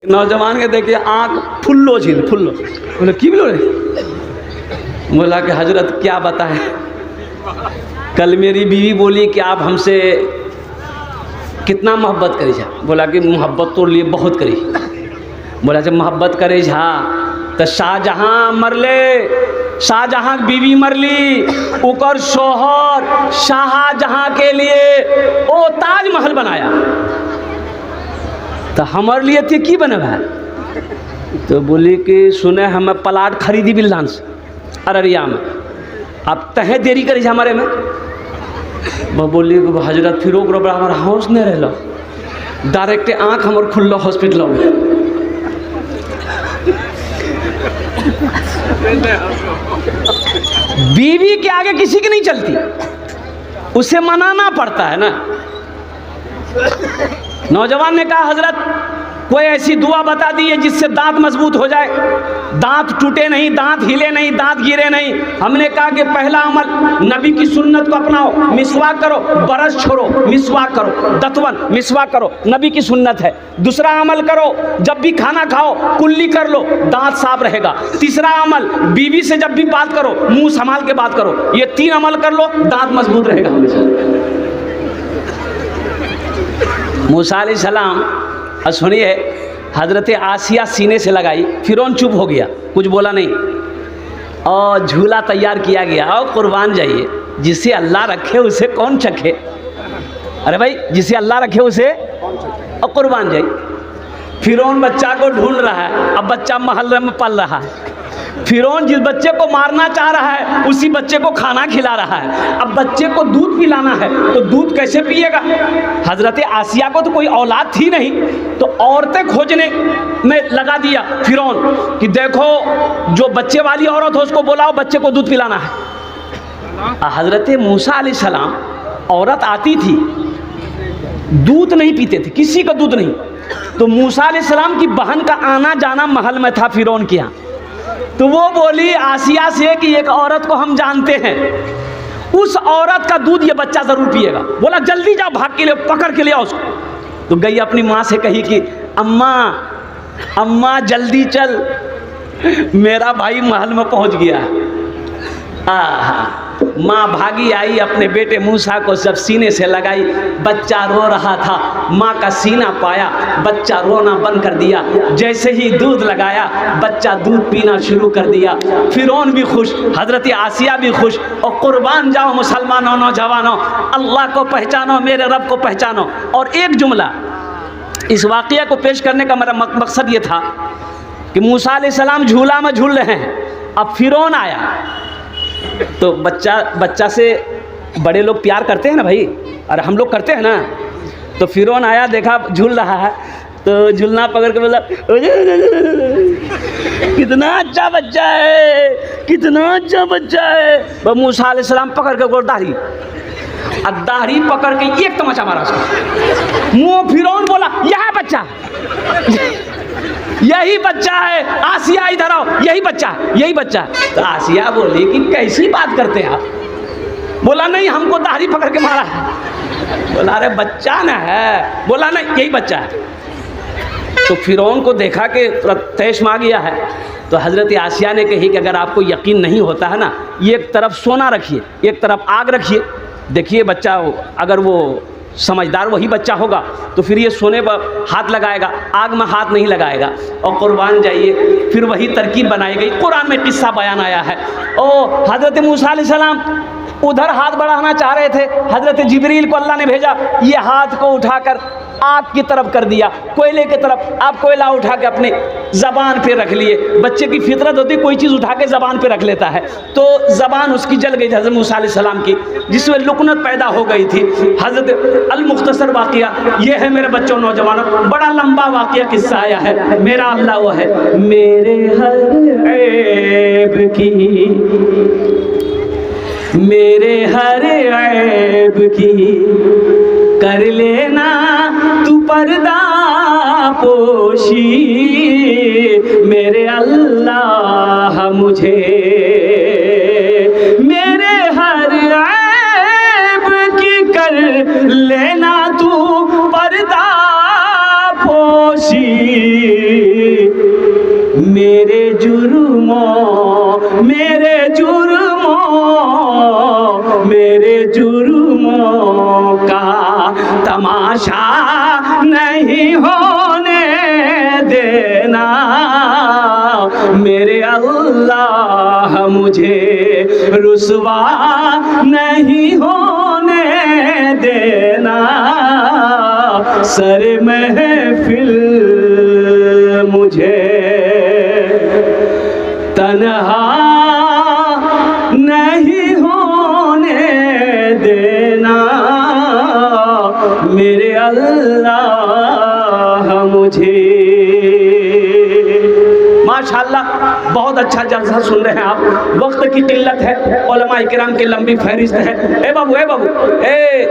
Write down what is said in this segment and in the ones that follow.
नौजवान के देखिए आँख फुल्लो झील फुल्लो। बोले की बोलो रे? बोला कि हजरत क्या बताएं, कल मेरी बीवी बोली कि आप हमसे कितना मोहब्बत करी जा। बोला कि मोहब्बत तो लिए बहुत करी। बोला जब मोहब्बत करे जा तो शाहजहां मरले, शाहजहां की बीवी मरली, उकर शोहर शाहजहां के लिए ओ ताजमहल बनाया, तो हमारे लिए थे की बने भाई? तो बोली कि सुने हमें प्लाट खरीदी बिल्लान से अररिया में, अब तहे देरी करी हमारे में। वो बोली हजरत फिर बड़ा हमारा हाउस नहीं रह, डायरेक्ट आँख हमारे खुल्लो हॉस्पिटल में। बीवी के आगे किसी की नहीं चलती, उसे मनाना पड़ता है ना। नौजवान ने कहा हजरत कोई ऐसी दुआ बता दी है जिससे दांत मजबूत हो जाए, दांत टूटे नहीं, दांत हिले नहीं, दांत गिरे नहीं। हमने कहा कि पहला अमल नबी की सुन्नत को अपनाओ, मिसवाक करो, बरस छोड़ो, मिसवाक करो, दतवन मिसवाक करो, नबी की सुन्नत है। दूसरा अमल करो, जब भी खाना खाओ कुल्ली कर लो, दांत साफ रहेगा। तीसरा अमल बीवी से जब भी बात करो मुंह संभाल के बात करो। ये 3 अमल कर लो, दांत मजबूत रहेगा हमेशा। मूसा अलैहिस्सलाम सुनिए, हजरत आसिया सीने से लगाई, फिरौन चुप हो गया, कुछ बोला नहीं, और झूला तैयार किया गया। और कुर्बान जाइए, जिसे अल्लाह रखे उसे कौन चखे? अरे भाई जिसे अल्लाह रखे उसे और कुर्बान जाइए। फिरौन बच्चा को ढूंढ रहा है, अब बच्चा महल में पल रहा है। फिरौन जिस बच्चे को मारना चाह रहा है उसी बच्चे को खाना खिला रहा है। अब बच्चे को दूध पिलाना है तो दूध कैसे पिएगा? हजरत आसिया को तो कोई औलाद थी नहीं, तो औरतें खोजने में लगा दिया फिरौन कि देखो जो बच्चे वाली औरत हो उसको बुलाओ, बच्चे को दूध पिलाना है। हजरत मूसा अलैहिस्सलाम औरत आती थी, दूध नहीं पीते थे, किसी का दूध नहीं। तो मूसा अलैहिस्सलाम की बहन का आना जाना महल में था फिरौन के यहाँ। तो वो बोली आसिया से कि एक औरत को हम जानते हैं, उस औरत का दूध ये बच्चा जरूर पिएगा। बोला जल्दी जाओ, भाग के लिए पकड़ के ले आओ उसको। तो गई अपनी माँ से कही कि अम्मा अम्मा जल्दी चल, मेरा भाई महल में पहुंच गया। माँ भागी आई, अपने बेटे मूसा को जब सीने से लगाई, बच्चा रो रहा था, माँ का सीना पाया, बच्चा रोना बंद कर दिया। जैसे ही दूध लगाया बच्चा दूध पीना शुरू कर दिया। फिरौन भी खुश, हजरत आसिया भी खुश। और कुर्बान जाओ मुसलमानों, नौजवानों, अल्लाह को पहचानो, मेरे रब को पहचानो। और एक जुमला इस वाक़या को पेश करने का मेरा मकसद ये था कि मूसा अलैहिस्सलाम झूला में झूल रहे हैं, अब फिरौन आया। तो बच्चा से बड़े लोग प्यार करते हैं ना भाई, अरे हम लोग करते हैं ना। तो फिरौन आया, देखा झूल रहा है, तो झूलना पकड़ के बोला कितना अच्छा बच्चा है, कितना अच्छा बच्चा है। वो मूसा अलैहिस्सलाम पकड़ के बोल दाढ़ी, अब दाढ़ी पकड़ के एक तमाचा मारा उसको मुँह। फिरौन बोला यह बच्चा, यही बच्चा है, आसिया इधर आओ, यही बच्चा, यही बच्चा। तो आसिया बोली कि कैसी बात करते हैं आप? बोला नहीं, हमको दाढ़ी पकड़ के मारा है। बोला अरे बच्चा ना है। बोला नहीं, यही बच्चा है। तो फिरौन को देखा कि तैश में आ गया है, तो हजरत आसिया ने कही कि अगर आपको यकीन नहीं होता है ना, एक तरफ सोना रखिए, एक तरफ आग रखिए, देखिए बच्चा अगर वो समझदार वही बच्चा होगा तो फिर ये सोने पर हाथ लगाएगा, आग में हाथ नहीं लगाएगा। और कुर्बान जाइए, फिर वही तरकीब बनाई गई। कुरान में किस्सा बयान आया है। ओ हजरत मूसा अलैहिस्सलाम उधर हाथ बढ़ाना चाह रहे थे, हजरत जिब्रील को अल्लाह ने भेजा, ये हाथ को उठाकर आग की तरफ कर दिया, कोयले की तरफ। आप कोयला उठा के अपने ज़बान पे रख लिए। बच्चे की फितरत होती कोई चीज़ उठा के ज़बान पे रख लेता है, तो ज़बान उसकी जल गई थी हज़रत मूसा अलैहिस्सलाम की, जिसमें लुकनत पैदा हो गई थी। हज़रत अल मुख्तसर वाक़िया ये है मेरे बच्चों, नौजवानों, बड़ा लंबा वाक़िया किस्सा आया है। मेरा अल्लाह वो है, मेरे हर ऐब की, मेरे हर ऐब की कर लेना तू पर्दा पोशी, मेरे अल्लाह मुझे मेरे हर ऐब की कर लेना तू पर्दा पोशी। होने देना मेरे अल्लाह, मुझे रुसवा नहीं होने देना, सर महफिल मुझे तन्हा नहीं होने देना मेरे अल्लाह, मुझे। माशाअल्लाह, बहुत अच्छा जलसा सुन रहे हैं आप। वक्त की किल्लत है, उलमा इकराम की लंबी फहरिस्त है। ए बाबू, ए बाबू, ए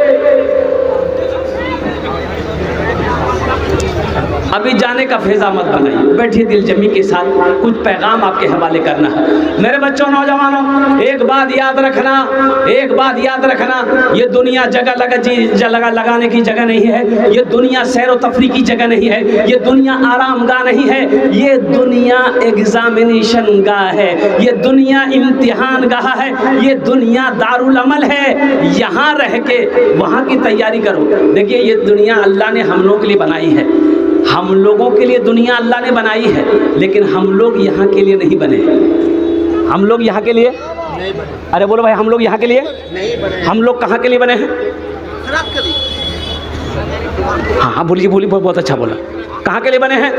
अभी जाने का फेजा मत बनाइए, बैठिए दिल जमी के साथ, कुछ पैगाम आपके हवाले करना है। मेरे बच्चों, नौजवानों, एक बात याद रखना, एक बात याद रखना, ये दुनिया जगह लगाने की जगह नहीं है, ये दुनिया सैर व तफरीह की जगह नहीं है, ये दुनिया आराम गाह नहीं है, ये दुनिया एग्जामिनेशन गाह है, ये दुनिया इम्तिहान गाह है, ये दुनिया दारुल अमल है। यहाँ रह के वहाँ की तैयारी करो। देखिए, ये दुनिया अल्लाह ने हम लोगों के लिए बनाई है, हम लोगों के लिए दुनिया अल्लाह ने बनाई है, लेकिन हम लोग यहाँ के लिए नहीं बने। हम लोग यहाँ के लिए नहीं बने। अरे बोलो भाई, हम लोग यहाँ के लिए नहीं बने। हम लोग कहाँ के लिए बने हैं? हाँ हाँ, बोलिए बोलिए, बहुत अच्छा बोला। कहाँ के लिए बने हैं?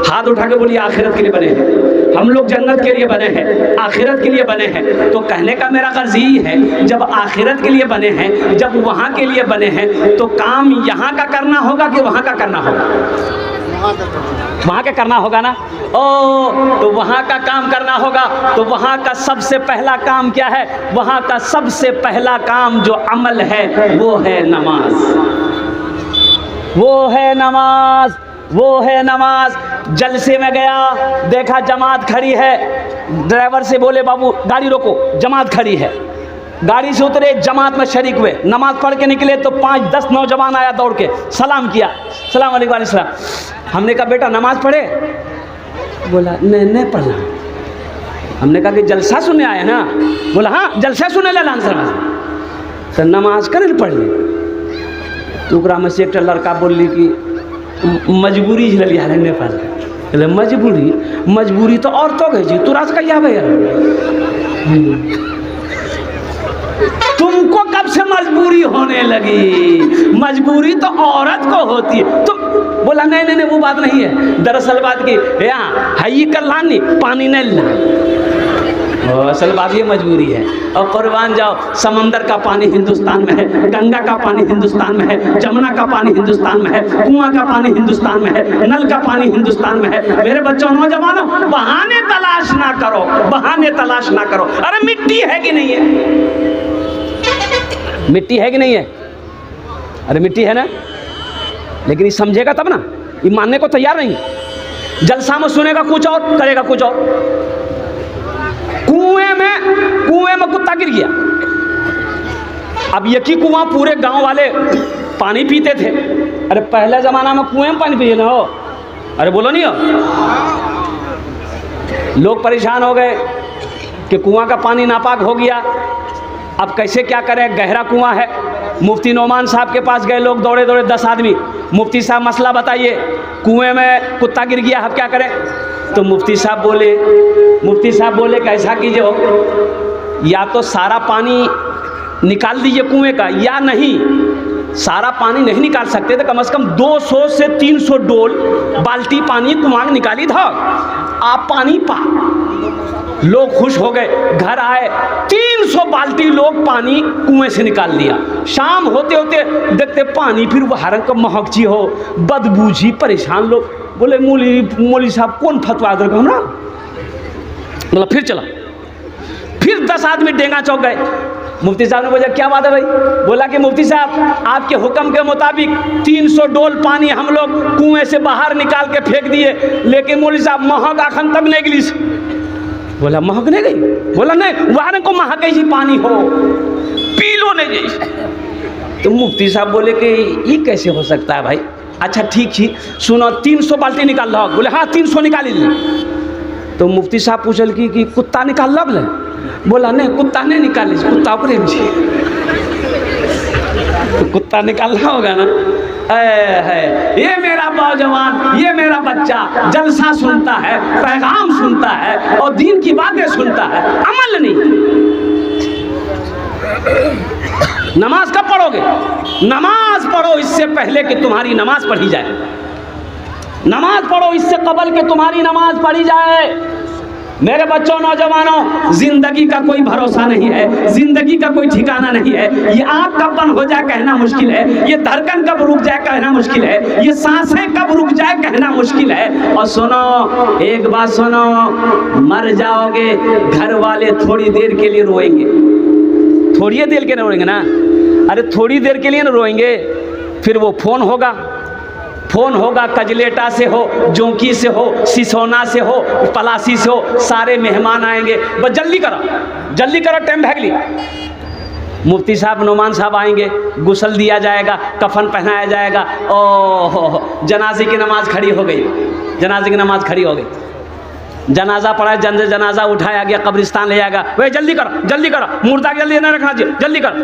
हाथ उठा के बोलिए, आखिरत के लिए बने हैं। हम लोग जन्नत के लिए बने हैं, आखिरत के लिए बने हैं। तो कहने का मेरा गर्ज यही है, जब आखिरत के लिए बने हैं, जब वहाँ के लिए बने हैं, तो काम यहाँ का करना होगा कि वहाँ का करना होगा? वहाँ का करना होगा ना। ओ, तो वहाँ का काम करना होगा। तो वहाँ का सबसे पहला काम क्या है? वहाँ का सबसे पहला काम जो अमल है वो है नमाज, वो है नमाज, वो है नमाज। जलसे में गया, देखा जमात खड़ी है, ड्राइवर से बोले बाबू गाड़ी रोको, जमात खड़ी है। गाड़ी से उतरे, जमात में शरीक हुए, नमाज पढ़ के निकले तो 5-10 नौजवान आया दौड़ के, सलाम किया, सलाम अलैकुम वालेकुम सलाम। हमने कहा बेटा नमाज पढ़े? बोला नहीं पढ़ना। हमने कहा कि जलसा सुनने आए ना? बोला हाँ, जलसा सुनने ला आंसर सर, नमाज करें पढ़ ले। तो में से एक लड़का बोल ली कि मजबूरी झेलिया है नेपाल। मजबूरी तो औरतों के जी, तोरा से कहिया भैया तुमको कब से मजबूरी होने लगी? मजबूरी तो औरत को होती है। तो बोला नहीं वो बात नहीं है। दरअसल बात की हई कर लानी, पानी नहीं ला। असल बात ये मजबूरी है। और कुर्बान जाओ, समंदर का पानी हिंदुस्तान में है, गंगा का पानी हिंदुस्तान में है, जमुना का पानी हिंदुस्तान में है, कुआं का पानी हिंदुस्तान में है, नल का पानी हिंदुस्तान में है। मेरे बच्चों, नौजवानों, बहाने तलाश ना करो, बहाने तलाश ना करो। अरे मिट्टी है कि नहीं है? मिट्टी है कि नहीं है? अरे मिट्टी है ना, लेकिन ये समझेगा तब ना, ये मानने को तैयार नहीं। जलसा में सुनेगा कुछ और, करेगा कुछ और। कुएं में कुत्ता गिर गया। अब यकी कुआं पूरे गांव वाले पानी पीते थे। अरे पहले जमाना में कुएं में पानी पिए ना हो? अरे बोलो नहीं हो? लोग परेशान हो गए कि कुआं का पानी नापाक हो गया, अब कैसे क्या करें? गहरा कुआं है। मुफ्ती नोमान साहब के पास गए लोग, दौड़े 10 आदमी। मुफ्ती साहब मसला बताइए, कुएं में कुत्ता गिर गया, अब क्या करें? तो मुफ्ती साहब बोले कैसा कीजिए, या तो सारा पानी निकाल दीजिए कुएं का, या नहीं सारा पानी नहीं निकाल सकते तो कम से कम 200 से 300 डोल बाल्टी पानी कुआं निकाली था, आप पानी पा। लोग खुश हो गए, घर आए, 300 बाल्टी लोग पानी कुएं से निकाल दिया। शाम होते होते देखते पानी फिर वो हरंग का महकची हो, बदबूझी, परेशान लोग। बोले मौली साहब कौन फतवा दे हमरा? बोला फिर चला, फिर 10 आदमी डेंगा चौक गए। मुफ्ती साहब ने बोला क्या बात है भाई? बोला कि मुफ्ती साहब आपके हुक्म के मुताबिक 300 डोल पानी हम लोग कुएं से बाहर निकाल के फेंक दिए, लेकिन मौली साहब महक आखन तक नहीं गिली। बोला महक नहीं गई? बोला नहीं, वहां को महक ऐसी पानी हो, पी लो नहीं जैसे। तो मुफ्ती साहब बोले कि ये कैसे हो सकता है भाई? अच्छा ठीक ही सुनो, 300 बाल्टी निकाल लो। बोले हाँ 300 निकाल लीजिए। तो मुफ्ती साहब पूछल कि कुत्ता निकाल लो? बोले बोला नहीं, कुत्ता नहीं निकाल लीजिए, कुत्ता प्रेम जी। तो कुत्ता निकालना होगा ना। है ये मेरा नौजवान, ये मेरा बच्चा जलसा सुनता है, पैगाम सुनता है और दीन की बातें सुनता है, अमल नहीं। नमाज कब पढ़ोगे? नमाज पढ़ो इससे पहले कि तुम्हारी नमाज पढ़ी जाए। नमाज पढ़ो इससे कबल कि तुम्हारी नमाज पढ़ी जाए। मेरे बच्चों, नौजवानों, जिंदगी का कोई भरोसा नहीं है, जिंदगी का कोई ठिकाना नहीं है। ये आँख कब बंद हो जाए कहना मुश्किल है, ये धड़कन कब रुक जाए कहना मुश्किल है, ये सांसें कब रुक जाए कहना मुश्किल है। और सुनो, एक बात सुनो, मर जाओगे, घर वाले थोड़ी देर के लिए रोएंगे, थोड़ी देर के लिए रोएंगे ना, अरे थोड़ी देर के लिए ना रोएंगे, फिर वो फोन होगा, फोन होगा, कजलेटा से हो, जोंकी से हो, सिसोना से हो, पलासी से हो, सारे मेहमान आएंगे, बस जल्दी करो, जल्दी करो, टाइम भाग ली। मुफ्ती साहब, नुमान साहब आएंगे, गुस्ल दिया जाएगा, कफन पहनाया जाएगा। ओह, जनाजे की नमाज खड़ी हो गई, जनाजे की नमाज खड़ी हो गई, जनाजा पड़ा, जनाजा उठाया गया, कब्रिस्तान ले जाएगा, वे जल्दी करो, जल्दी करो, मुर्दा जल्दी न रखना चाहिए, जल्दी करो।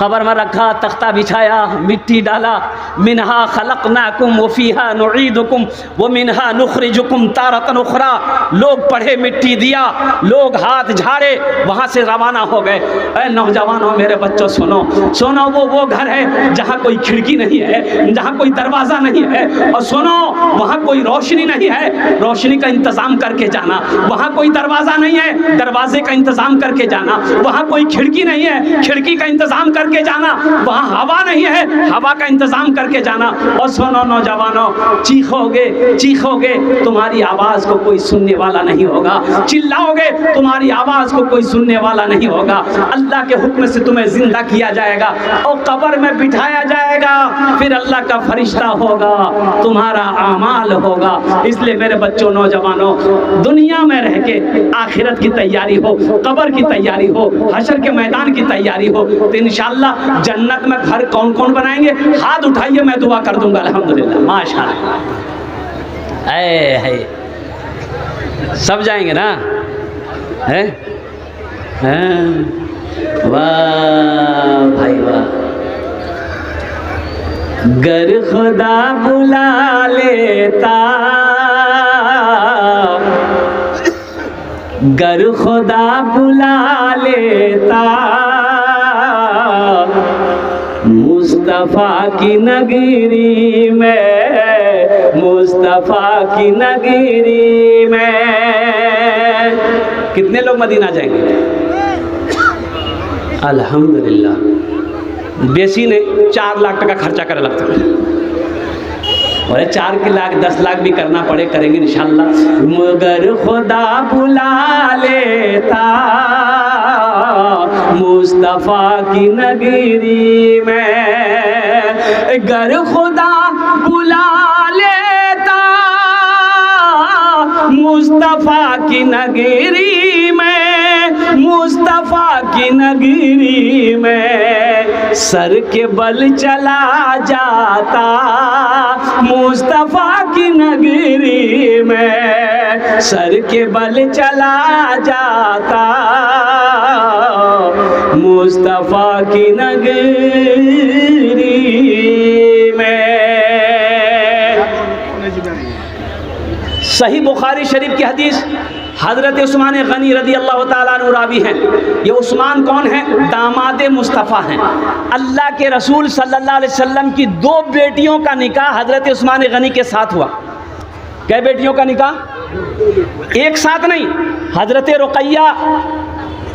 कब्र में रखा, तख्ता बिछाया, मिट्टी डाला, मिनहा खलकनाकुम व फीहा नुईदुकुम व मिनहा नुखरिजुकुम तारतन उखरा। लोग पढ़े, मिट्टी दिया, लोग हाथ झाड़े, वहाँ से रवाना हो गए। ऐ नौजवानों, मेरे बच्चों, सुनो सुनो, वो घर है जहाँ कोई खिड़की नहीं है, जहाँ कोई दरवाज़ा नहीं है, और सुनो, वहाँ कोई रोशनी नहीं है, रोशनी का इंतज़ाम करके जाना। वहाँ कोई दरवाज़ा नहीं है, दरवाजे का इंतज़ाम करके जाना। वहाँ कोई खिड़की नहीं है, खिड़की का इंतज़ाम करके जाना। वहाँ हवा नहीं है, हवा का इंतजाम करके जाना। और सुनो नौजवानों, चीखोगे चीखोगे, तुम्हारी आवाज़ को कोई सुनने वाला नहीं होगा, चिल्लाओगे, तुम्हारी आवाज़ को कोई सुनने वाला नहीं होगा। अल्लाह के हुक्म से तुम्हें जिंदा किया जाएगा और कब्र में बिठाया जाएगा, फिर अल्लाह का फरिश्ता होगा, तुम्हारा आमाल होगा। इसलिए मेरे बच्चों, नौजवानों, दुनिया में रह के आखिरत की तैयारी हो, कब्र की तैयारी हो, हशर के मैदान की तैयारी हो, तो इंशाअल्लाह जन्नत में घर कौन कौन बनाएंगे? हाथ उठाइए, मैं दुआ कर दूंगा। अल्हम्दुलिल्लाह, माशाअल्लाह, सब जाएंगे ना? है वाह भाई वाह। गर खुदा बुला लेता, गर खुदा बुला लेता, मुस्तफ़ा की नगरी में, मुस्तफ़ा की नगरी में। कितने लोग मदीना जाएंगे? अल्हम्दुलिल्लाह। बेसी नहीं, 4 लाख टका खर्चा करे लगता है, और 4 लाख 10 लाख भी करना पड़े, करेंगे इंशाअल्लाह। मगर खुदा बुला लेता, मुस्तफ़ा की नगरी में, गर खुदा बुला लेता, मुस्तफ़ा की नगरी में, मुस्तफ़ा की नगरी में, सर के बल चला जाता, मुस्तफ़ा की नगरी में, सर के बल चला जाता, मुस्तफ़ा की नगरी में। सही बुखारी शरीफ की हदीस, हज़रत उस्मान गनी रज़ी अल्लाह ताला अन्हु रावी हैं। ये उस्मान कौन है? दामाद मुस्तफ़ा हैं। अल्लाह के रसूल सल्लल्लाहु अलैहि वसल्लम की 2 बेटियों का निकाह हज़रत उस्मान गनी के साथ हुआ। कै बेटियों का निकाह? एक साथ नहीं, हज़रत रुक़ैया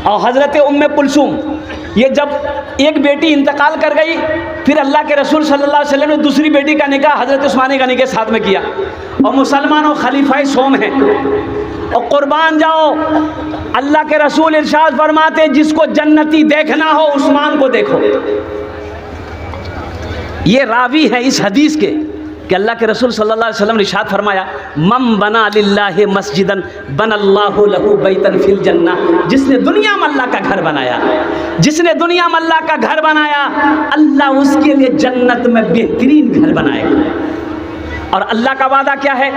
और हज़रत उम्मे कुलसूम। ये जब एक बेटी इंतकाल कर गई, फिर अल्लाह के रसूल सल्लल्लाहु अलैहि वसल्लम ने दूसरी बेटी का निकाह हज़रत उस्मान गनी के साथ में किया। और मुसलमानों, खलीफाए सोम हैं, और कुर्बान जाओ, अल्लाह के रसूल इरशाद फरमाते, जिसको जन्नती देखना हो उस्मान को देखो। ये रावी है इस हदीस के कि अल्लाह के रसूल सल्लल्लाहु अलैहि वसल्लम ने इरशाद फरमाया, मम बना लिल्लाहि मस्जिदन बनल्लाहु लहू बैतन फिल जन्ना। जिसने दुनिया में अल्लाह का घर बनाया, जिसने दुनिया में अल्लाह का घर बनाया, अल्लाह उसके लिए जन्नत में बेहतरीन घर बनाएगा। और अल्लाह का वादा क्या है?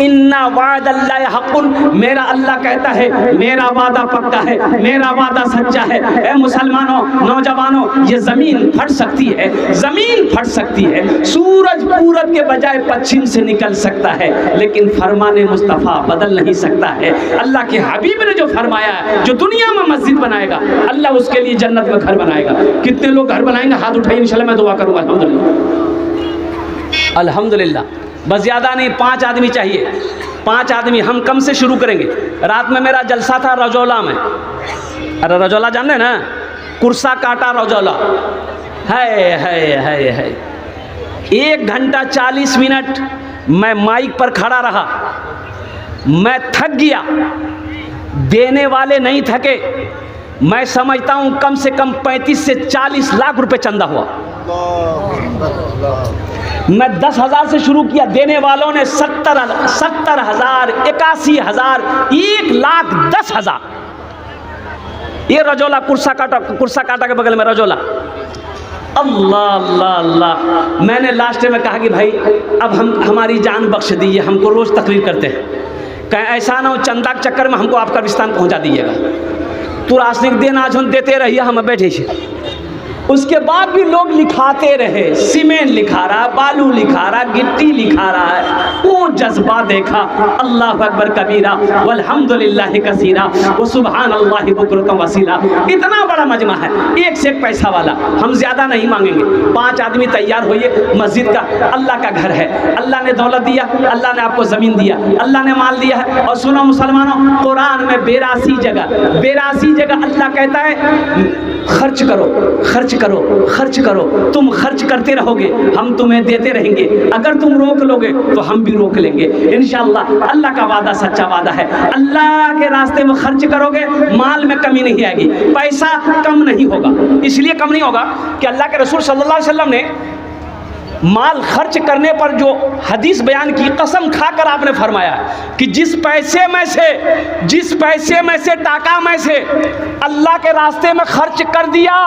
इन्ना वादल्लाहि हक़्क़ुन, मेरा अल्लाह कहता है मेरा वादा पक्का है, मेरा वादा सच्चा है। ए मुसलमानों, नौजवानों, ये ज़मीन फट सकती है, ज़मीन फट सकती है, सूरज पूरब के बजाय पश्चिम से निकल सकता है, लेकिन फरमाने मुस्तफ़ा बदल नहीं सकता है। अल्लाह के हबीब ने जो फरमाया है, जो दुनिया में मस्जिद बनाएगा अल्लाह उसके लिए जन्नत में घर बनाएगा। कितने लोग घर बनाएंगे? हाथ उठाइए, इंशाल्लाह मैं दुआ करूँगा। अल्हम्दुलिल्लाह, अल्हम्दुलिल्लाह। बस ज़्यादा नहीं, 5 आदमी चाहिए, 5 आदमी। हम कम से शुरू करेंगे। रात में मेरा जलसा था रजौला में। अरे रजौला जान रहे ना, कुर्सा काटा रजौला है। 1 घंटा 40 मिनट मैं माइक पर खड़ा रहा। मैं थक गया, देने वाले नहीं थके। मैं समझता हूँ कम से कम 35 से 40 लाख रुपए चंदा हुआ। मैं 10,000 से शुरू किया, देने वालों ने 70,000, 81,000, 1,10,000। ये रजौला कुर्सा काटा के बगल में रजौला। अल्लाह अल्लाह अल्लाह। मैंने लास्ट में कहा कि भाई अब हमारी जान बख्श दीजिए, हमको रोज़ तकरीर करते हैं, कहीं ऐसा ना हो चंदा के चक्कर में हमको आप कब्रिस्तान पहुंचा दीजिएगा। तू राशनिक देन आज हम देते रहिए, हम बैठे छे। उसके बाद भी लोग लिखाते रहे, सीमेंट लिखा रहा, बालू लिखा रहा, गिट्टी लिखा रहा है। वो जज्बा देखा, अल्लाह अकबर कबीरा वल्हम्दुलिल्लाहि कसीरा व सुबहानल्लाहि बुकरतम वसीला। इतना बड़ा मजमा है, एक से एक पैसा वाला। हम ज़्यादा नहीं मांगेंगे, 5 आदमी तैयार होइए। मस्जिद का अल्लाह का घर है, अल्लाह ने दौलत दिया, अल्लाह ने आपको ज़मीन दिया, अल्लाह ने माल दिया है। और सुनो मुसलमानों, कुरान में 82 जगह अल्लाह कहता है खर्च करो, खर्च करो, खर्च करो। तुम खर्च करते रहोगे, हम तुम्हें देते रहेंगे। अगर तुम रोक लोगे तो हम भी रोक लेंगे इंशाअल्लाह। अल्लाह का वादा सच्चा वादा है। अल्लाह के रास्ते में खर्च करोगे, माल में कमी नहीं आएगी, पैसा कम नहीं होगा। इसलिए कम नहीं होगा कि अल्लाह के रसूल सल्लल्लाहु अलैहि वसल्लम ने माल खर्च करने पर जो हदीस बयान की, कसम खाकर आपने फरमाया कि जिस पैसे में से टाका में से अल्लाह के रास्ते में खर्च कर दिया,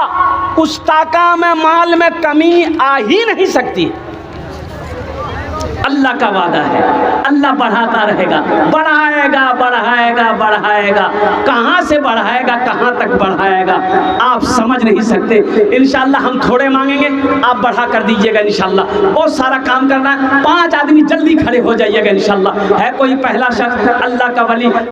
उस टाका में माल में कमी आ ही नहीं सकती। अल्लाह का वादा है, अल्लाह बढ़ाता रहेगा, बढ़ाएगा बढ़ाएगा बढ़ाएगा। कहाँ से बढ़ाएगा, कहाँ तक बढ़ाएगा आप समझ नहीं सकते। इंशाअल्लाह हम थोड़े मांगेंगे, आप बढ़ा कर दीजिएगा इंशाअल्लाह। बहुत सारा काम करना है, 5 आदमी जल्दी खड़े हो जाइएगा इंशाअल्लाह। है कोई पहला शख्स अल्लाह का वली?